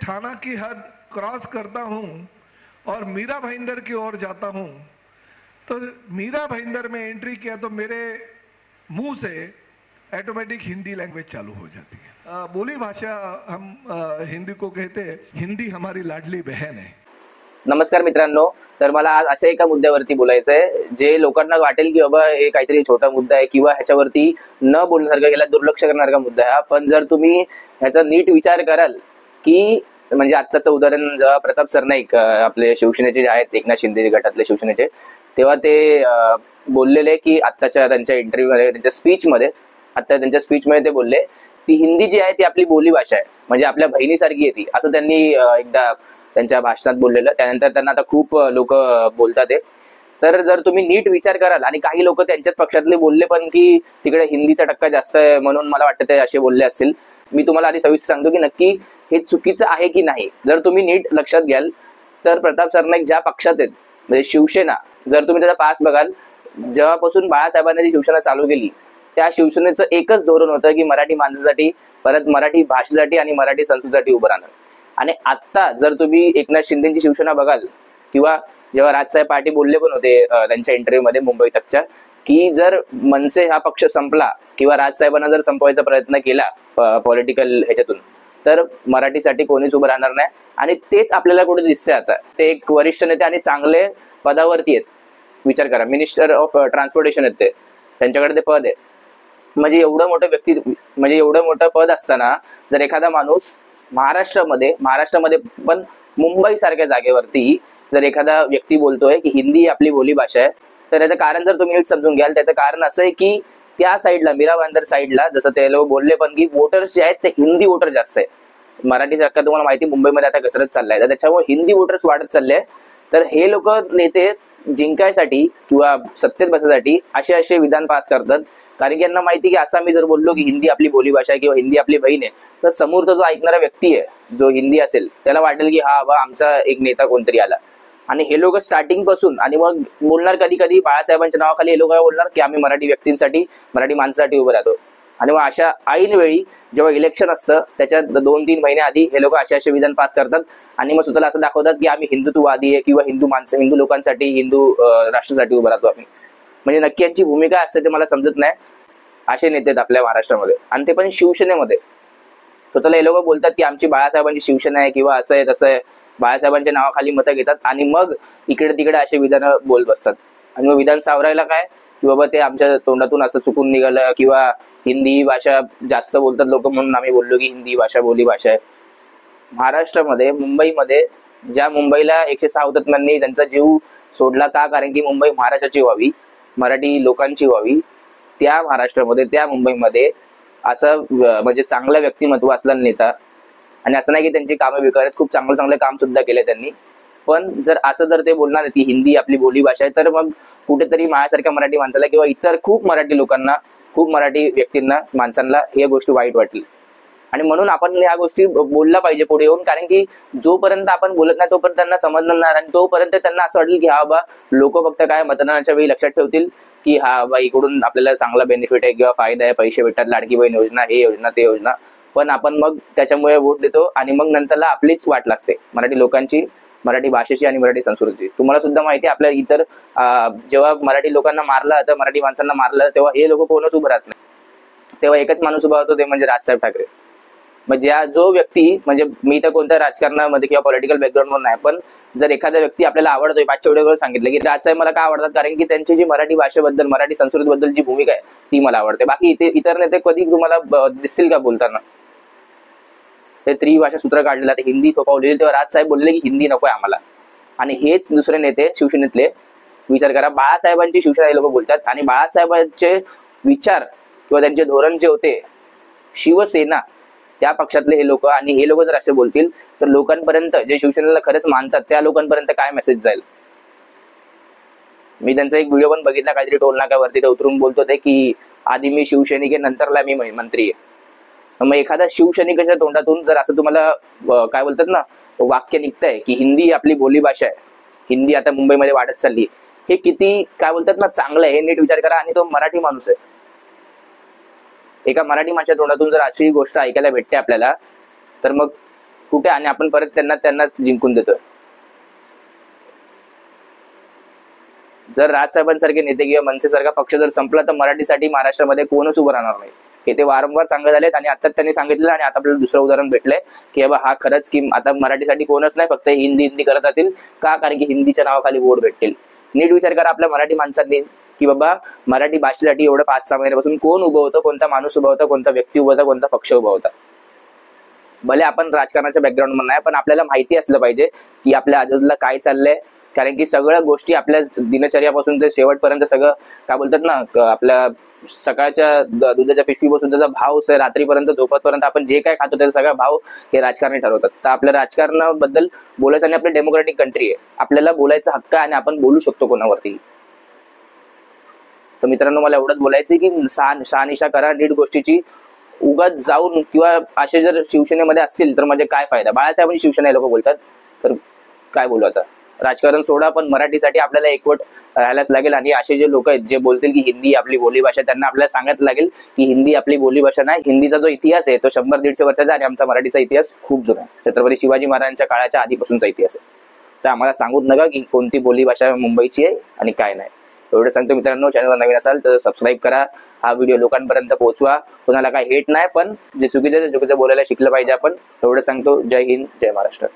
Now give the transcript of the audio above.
थाना की हद क्रॉस करता हूं और मीरा भाईंदर की ओर जाता हूं तो मीरा भाईंदर में एंट्री किया तो मेरे मुंह से ऑटोमेटिक हिंदी लैंग्वेज चालू हो जाती है। बोली भाषा हम हिंदी को कहते हैं, हिंदी हमारी लाडली बहन है। नमस्कार मित्रांनो, तर मला आज अशा एका मुद्द्यावरती बोलायचं आहे जे लोकांना वाटेल की बाबा हे काहीतरी छोटा मुद्दा आहे किंवा ह्याच्यावरती न बोलण्यासारखा, ह्याला दुर्लक्ष करणारा मुद्दा आहे। पण जर तुम्ही ह्याचा नीट विचार कराल की म्हणजे आत्ताचं उदाहरण जेव्हा प्रताप सरनाईक आपले शिवसेनेचे जे आहेत, एकनाथ शिंदे गटातले शिवसेनेचे, तेव्हा ते बोललेले की आत्ताच्या त्यांच्या इंटरव्ह्यूमध्ये, त्यांच्या स्पीचमध्ये, त्यांच्या स्पीचमध्ये ते बोलले ती हिंदी जी आहे ती आपली बोलीभाषा आहे, म्हणजे आपल्या बहिणीसारखी आहे ती, असं त्यांनी एकदा त्यांच्या भाषणात बोललेलं। त्यानंतर त्यांना आता खूप लोक बोलतात आहे। तर जर तुम्ही नीट विचार कराल, आणि काही लोक त्यांच्याच पक्षातले बोलले पण की तिकडे हिंदीचा टक्का जास्त आहे म्हणून मला वाटतं ते असे बोलले असतील। मी तुम्हाला आधी सविस्तर सांगतो की नक्की हे चुकीचं आहे की नाही। जर तुम्ही नीट लक्षात घ्याल तर प्रताप सरनाईक ज्या पक्षात आहेत, म्हणजे शिवसेना, जर तुम्ही त्याचा पास बघाल, जेव्हापासून बाळासाहेबांनी जी शिवसेना चालू केली त्या शिवसेनेचं एकच धोरण होतं की मराठी माणसासाठी, परत मराठी भाषेसाठी आणि मराठी संस्कृतीसाठी उभं राहणं। आणि आता जर तुम्ही एकनाथ शिंदेची शिवसेना बघाल, किंवा जेव्हा राजसाहेब पाटील बोलले पण होते त्यांच्या इंटरव्ह्यू मध्ये मुंबई तकच्या, की जर मनसे हा पक्ष संपला किंवा राजसाहेबांना जर संपवायचा प्रयत्न केला पॉलिटिकल ह्याच्यातून, तर मराठीसाठी कोणीच उभं राहणार नाही। आणि तेच आपल्याला कुठे दिसतंय आता। ते एक वरिष्ठ नेते आणि चांगले पदावरती आहेत, विचार करा, मिनिस्टर ऑफ ट्रान्सपोर्टेशन आहेत ते, त्यांच्याकडे ते पद आहे। म्हणजे एवढं मोठं व्यक्ती, म्हणजे एवढं मोठं पद असताना जर एखादा माणूस महाराष्ट्रामध्ये पण मुंबई सारख्या जागेवरती जर एखादा व्यक्ती बोलतोय की हिंदी आपली बोली भाषा आहे, तर याचं कारण जर तुम्ही नीट समजून घ्याल, त्याचं कारण असं आहे की त्या साईडला, मीरा भाईंदर साईडला, जसं ते लोक बोलले पण की वोटर्स जे आहेत ते हिंदी वोटर जास्त आहे। मराठी सारखा तुम्हाला माहिती मुंबईमध्ये आता घसरत चाललाय, तर त्याच्यामुळे हिंदी वोटर्स वाढत चालले। तर हे लोक नेते जिंकायसाठी किंवा सत्तेत बसायसाठी असे विधान पास करतात, कारण की यांना माहिती की असं आम्ही जर बोललो की हिंदी आपली बोली भाषा आहे किंवा हिंदी आपली बहीण आहे, तर समोरचा जो ऐकणारा व्यक्ती आहे जो हिंदी असेल त्याला वाटेल की हा बा आमचा एक नेता कोणतरी आला। आणि हे लोक स्टार्टिंग पासून, आणि मग बोलणार कधी कधी बाळासाहेबांच्या नावाखाली हे लोक बोलणार की आम्ही मराठी व्यक्तींसाठी, मराठी माणसासाठी उभं राहतो। आणि मग अशा ऐन वेळी जेव्हा इलेक्शन असतं त्याच्या 2-3 महिने आधी हे लोक असे विधान पास करतात आणि मग स्वतःला असं दाखवतात की आम्ही हिंदुत्ववादी आहे किंवा हिंदू लोकांसाठी, हिंदू राष्ट्रासाठी उभं राहतो आम्ही। म्हणजे नक्की यांची भूमिका असते ते मला समजत नाही। असे नेते आहेत आपल्या महाराष्ट्रामध्ये, आणि ते पण शिवसेनेमध्ये। स्वतःला हे लोक बोलतात की आमची बाळासाहेबांची शिवसेना आहे किंवा असं आहे तसं आहे, बाळासाहेबांच्या नावाखाली मतं घेतात आणि मग इकडे तिकडे असे विधान बोलत बसतात। आणि मग विधान सावरायला काय की बाबा ते आमच्या तोंडातून असं चुकून निघालं, किंवा हिंदी भाषा जास्त बोलतात लोक म्हणून आम्ही बोललो की हिंदी भाषा बोली भाषा आहे। महाराष्ट्रामध्ये, मुंबईमध्ये, ज्या मुंबईला 106 हुतात्म्यांनी त्यांचा जीव सोडला का, कारण की मुंबई महाराष्ट्राची व्हावी, मराठी लोकांची व्हावी, त्या महाराष्ट्रामध्ये, त्या मुंबईमध्ये असं म्हणजे चांगलं व्यक्तिमत्व असलेला नेता, आणि असं नाही की त्यांची कामं बेकार आहेत, खूप चांगलं काम सुद्धा केले त्यांनी, पण जर ते बोलणार की हिंदी आपली बोली भाषा आहे, तर मग कुठेतरी माझ्यासारख्या मराठी माणसाला किंवा इतर खूप मराठी लोकांना, खूप मराठी व्यक्तींना, माणसांना हे गोष्टी वाईट वाटली। आणि म्हणून आपण ह्या गोष्टी बोलला पाहिजे पुढे येऊन, कारण की जोपर्यंत आपण बोलत नाही तोपर्यंत त्यांना समजणार नाही, आणि तोपर्यंत त्यांना असं वाटेल की हा बा लोक फक्त काय मतदानाच्या वेळी लक्षात ठेवतील की हा बा इकडून आपल्याला चांगला बेनिफिट आहे किंवा फायदा आहे, पैसे भेटतात, लाडकी बहीण योजना, हे योजना, ते योजना, पण आपण मग त्याच्यामुळे वोट देतो आणि मग नंतरला आपलीच वाट लागते मराठी लोकांची, मराठी भाषेची आणि मराठी संस्कृतीची। तुम्हाला सुद्धा माहिती आहे आपल्या इतर जेव्हा मराठी लोकांना मारलं जातं, मराठी माणसांना मारलं जातं, तेव्हा हे लोक कोणच उभं राहत नाही, तेव्हा एकच माणूस उभा होतो, ते म्हणजे राजसाहेब ठाकरे। म्हणजे जो व्यक्ती, म्हणजे मी तर कोणत्या राजकारणामध्ये किंवा पॉलिटिकल बॅकग्राऊंडवर नाही, पण जर एखादा व्यक्ती आपल्याला आवडतोय, पाचच्या व्हिडिओवर सांगितलं की राजसाहेब मला का आवडतात, कारण की त्यांची जी मराठी भाषेबद्दल, मराठी संस्कृतीबद्दल जी भूमिका आहे ती मला आवडते। बाकी इतर नेते कधी तुम्हाला दिसतील का बोलताना? ते त्रिभाषा सूत्र काढलेलं, ते हिंदी थोपवलेली, तेव्हा राजसाहेब बोलले की हिंदी नकोय आम्हाला। आणि हेच दुसरे नेते शिवसेनेतले, विचार करा, बाळासाहेबांची शिवसेना हे लोक बोलतात, आणि बाळासाहेबांचे विचार किंवा त्यांचे धोरण जे होते, शिवसेना त्या पक्षातले हे लोक, आणि हे लोक जर असे बोलतील तर लोकांपर्यंत, जे शिवसेनेला खरंच मानतात त्या लोकांपर्यंत काय मेसेज जाईल? मी त्यांचा एक व्हिडिओ पण बघितला, काहीतरी टोल नाक्यावरती ते उतरून बोलत होते की आधी मी शिवसैनिक आहे, नंतरला मी मंत्री आहे। मग एखादा शिवसैनिकाच्या तोंडातून जर असं तुम्हाला काय बोलतात ना, वाक्य निघतंय की हिंदी आपली बोली भाषा आहे, हिंदी आता मुंबईमध्ये वाढत चालली, हे किती काय बोलतात ना चांगलं आहे, हे नीट विचार करा। आणि तो मराठी माणूस आहे, एका मराठी माणसाच्या तोंडातून जर अशी गोष्ट ऐकायला भेटते आपल्याला, तर मग कुठे, आणि आपण परत त्यांना जिंकून देतोय. जर राजसाहेबांसारखे नेते किंवा मनसेसारखा पक्ष जर संपला तर मराठीसाठी महाराष्ट्रामध्ये कोणच उभं राहणार नाही. हे ते वारंवार सांगत आलेत आणि आता त्यांनी सांगितलं, आणि आता आपल्याला दुसरं उदाहरण भेटलंय की बाबा हा खरंच की आता मराठीसाठी कोणच नाही, फक्त हिंदी करत राहतील का, कारण की हिंदीच्या नावाखाली वोट भेटतील. नीट विचार करा आपल्या मराठी माणसांनी की बाबा मराठी भाषेसाठी एवढं 5-6 महिन्यापासून कोण उभं होतं, कोणता माणूस उभा होता, कोणता व्यक्ती उभा होता, कोणता पक्ष उभा होता. भले आपण राजकारणाच्या बॅकग्राऊंड मध्ये नाही, पण आपल्याला माहिती असलं पाहिजे की आपल्या आजूबाजूला काय चाललंय, कारण की सगळ्या गोष्टी आपल्या दिनचर्यापासून ते शेवटपर्यंत सगळं काय बोलतात ना, आपल्या सकाळच्या दुधाच्या पिशवीपासून त्याचा भाव रात्रीपर्यंत झोपतपर्यंत आपण जे काय खातो त्याचा सगळा भाव हे राजकारणी ठरवतात. तर आपल्या राजकारणाबद्दल बोलायचं, आणि आपली डेमोक्रेटिक कंट्री आहे, आपल्याला बोलायचा हक्क आहे आणि आपण बोलू शकतो कोणावरती. तर मित्रांनो, मला एवढंच बोलायचं की शहानिशा करा नीट गोष्टीची. उगाच जाऊन किंवा असे जर शिवसेनेमध्ये असतील तर म्हणजे काय फायदा. बाळासाहेबांची शिवसेना लोक बोलतात, तर काय बोलू आता. राजकारण सोडा, पण मराठीसाठी आपल्याला एकवट राहायलाच लागेल. आणि असे जे लोक आहेत जे बोलतील की हिंदी आपली बोलीभाषा, त्यांना आपल्याला सांगायला लागेल की हिंदी आपली बोलीभाषा नाही. हिंदीचा जो इतिहास आहे तो 100-150 वर्षाचा, आणि आमचा मराठीचा इतिहास खूप जुना आहे. छत्रपती शिवाजी महाराजांच्या काळाच्या आधीपासूनचा इतिहास आहे. तर आम्हाला सांगूच नका की कोणती बोलीभाषा मुंबईची आहे आणि काय नाही. एवढं सांगतो मित्रांनो. चॅनलवर नवीन असाल तर सबस्क्राईब करा, हा व्हिडिओ लोकांपर्यंत पोहोचवा. कोणाला काय हेट नाही, पण जे चुकीचं बोलायला शिकलं पाहिजे आपण. एवढं सांगतो. जय हिंद, जय महाराष्ट्र.